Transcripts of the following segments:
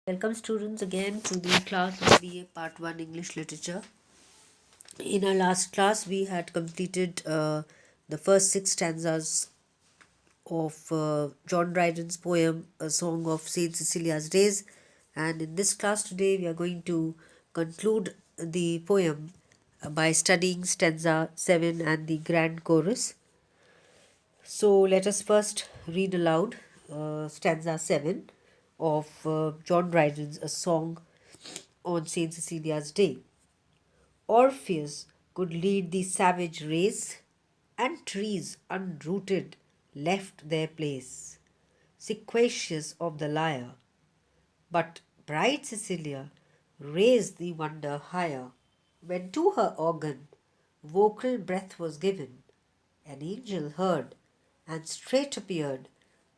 Welcome students again to the class of BA Part 1 English Literature. In our last class we had completed the first six stanzas of John Dryden's poem A Song of Saint Cecilia's Days, and in this class today we are going to conclude the poem by studying stanza 7 and the grand chorus. So let us first read aloud stanza 7 of John Dryden's A Song on Saint Cecilia's Day. Orpheus could lead the savage race, and trees unrooted left their place, sequacious of the lyre. But bright Cecilia raised the wonder higher, when to her organ vocal breath was given. An angel heard, and straight appeared,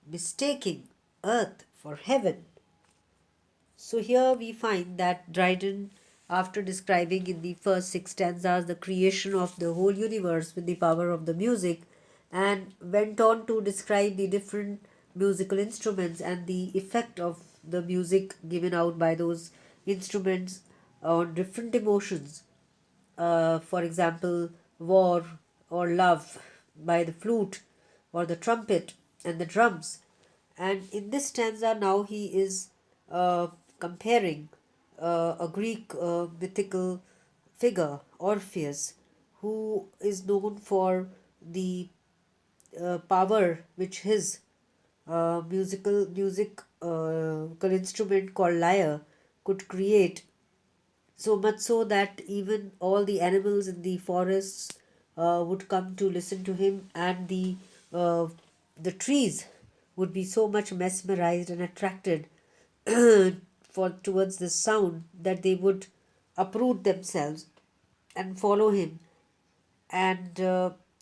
mistaking earth for heaven. So here we find that Dryden, after describing in the first six stanzas the creation of the whole universe with the power of the music, and went on to describe the different musical instruments and the effect of the music given out by those instruments on different emotions. For example, war or love by the flute or the trumpet and the drums. And in this stanza, now he is comparing a Greek mythical figure, Orpheus, who is known for the power which his musical instrument called lyre could create, so much so that even all the animals in the forests would come to listen to him, and the trees would be so much mesmerized and attracted for towards the sound that they would uproot themselves and follow him. And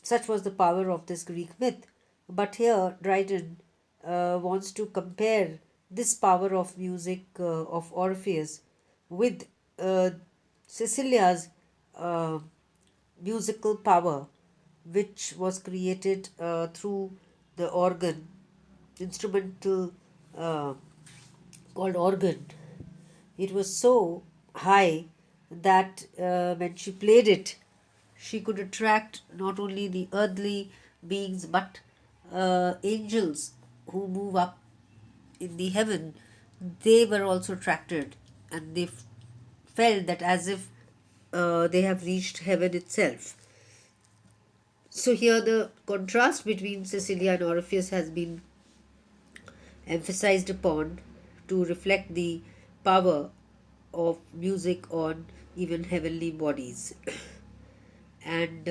such was the power of this Greek myth. But here Dryden wants to compare this power of music of Orpheus with uh, Cecilia's uh, musical power, which was created through the organ, instrumental uh, called organ. It was so high that when she played it, she could attract not only the earthly beings but angels who move up in the heaven. They were also attracted, and they felt that as if they have reached heaven itself. So here the contrast between Cecilia and Orpheus has been emphasized upon to reflect the power of music on even heavenly bodies. And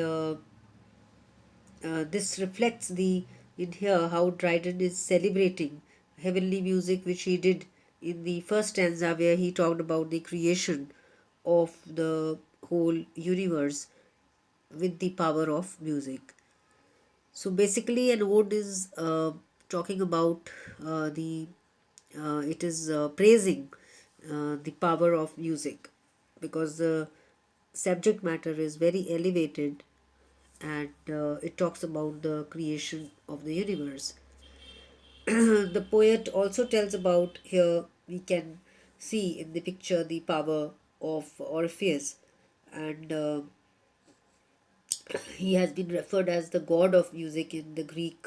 this reflects the in here how Dryden is celebrating heavenly music, which he did in the first stanza, where he talked about the creation of the whole universe with the power of music. So basically, an ode is talking about the it is praising the power of music, because the subject matter is very elevated, and it talks about the creation of the universe. The poet also tells about, here we can see in the picture the power of Orpheus, and he has been referred as the god of music in the Greek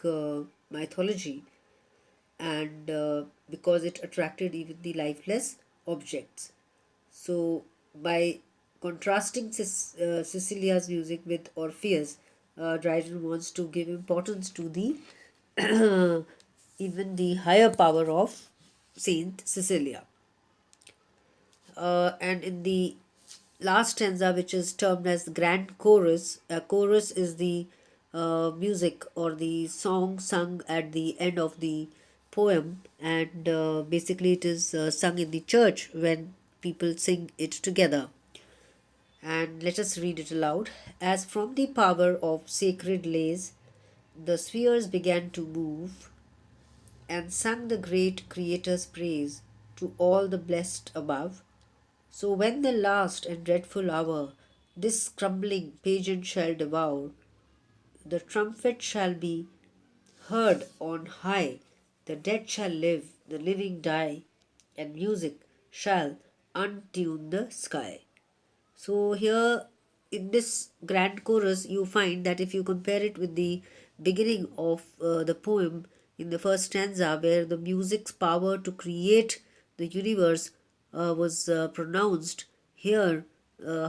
mythology, and because it attracted even the lifeless objects. So, by contrasting Cecilia's music with Orpheus, Dryden wants to give importance to the even the higher power of Saint Cecilia. And in the last stanza, which is termed as the grand chorus, a chorus is the music or the song sung at the end of the poem, and basically it is sung in the church when people sing it together. And let us read it aloud. As from the power of sacred lays, the spheres began to move, and sung the great Creator's praise to all the blessed above. So when the last and dreadful hour this crumbling pageant shall devour, the trumpet shall be heard on high, the dead shall live, the living die, and music shall untune the sky. So here in this grand chorus, you find that if you compare it with the beginning of the poem in the first stanza, where the music's power to create the universe was pronounced, here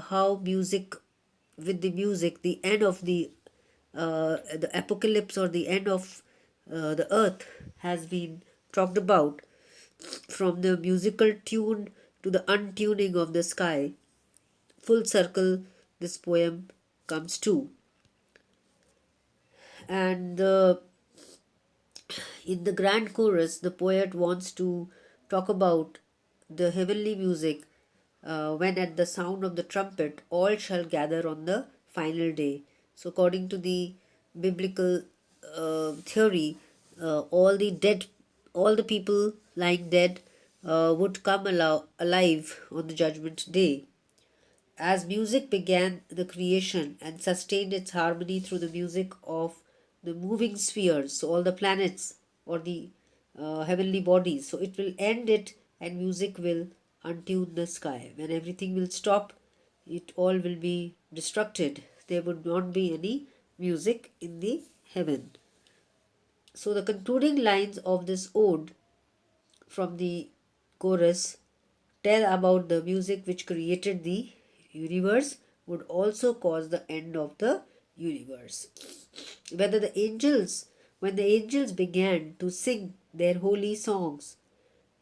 how music, with the music, the end of the apocalypse or the end of the earth has been talked about, from the musical tune to the untuning of the sky. Full circle this poem comes to. And in the grand chorus, the poet wants to talk about the heavenly music, when at the sound of the trumpet all shall gather on the final day. So according to the biblical theory, all the people lying dead would come alive on the judgment day. As music began the creation and sustained its harmony through the music of the moving spheres, so all the planets or the heavenly bodies, so it will end it, and music will untune the sky. When everything will stop, it all will be destructed. There would not be any music in the heaven. So the concluding lines of this ode from the chorus tell about the music which created the universe would also cause the end of the universe. Whether the angels, when the angels began to sing their holy songs,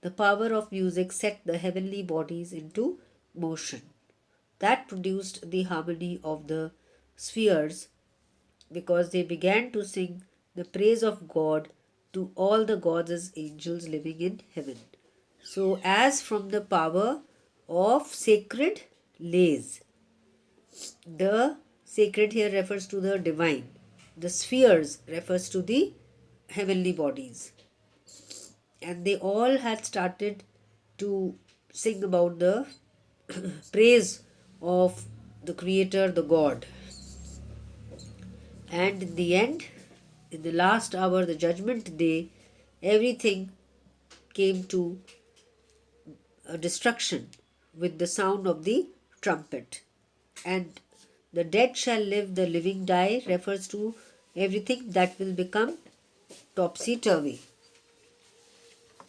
the power of music set the heavenly bodies into motion. That produced the harmony of the spheres, because they began to sing the praise of God to all the gods as angels living in heaven. So, as from the power of sacred lays, the sacred here refers to the divine, the spheres refers to the heavenly bodies, and they all had started to sing about the praise of the Creator, the God. And in the end, in the last hour, the judgment day, everything came to a destruction with the sound of the trumpet. And the dead shall live, the living die refers to everything that will become topsy turvy.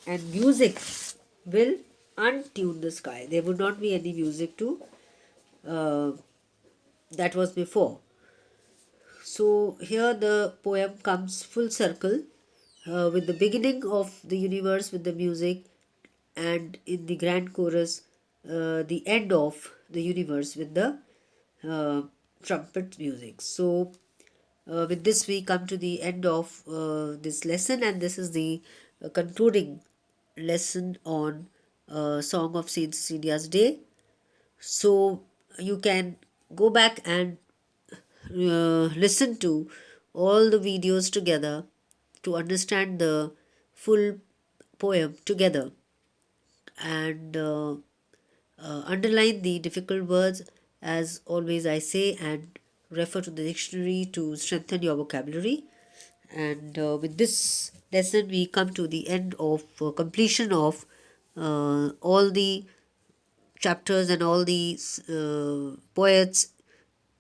And music will untune the sky. There would not be any music to uh, that was before. So here the poem comes full circle, with the beginning of the universe with the music, and in the grand chorus, the end of the universe with the uh, trumpet music. So with this we come to the end of this lesson, and this is the concluding lesson on Song of Saint Cecilia's Day. So you can go back and listen to all the videos together to understand the full poem together, and underline the difficult words as always I say, and refer to the dictionary to strengthen your vocabulary. And with this lesson we come to the end of completion of all the chapters and all the poets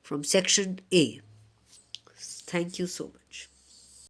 from section A. Thank you so much.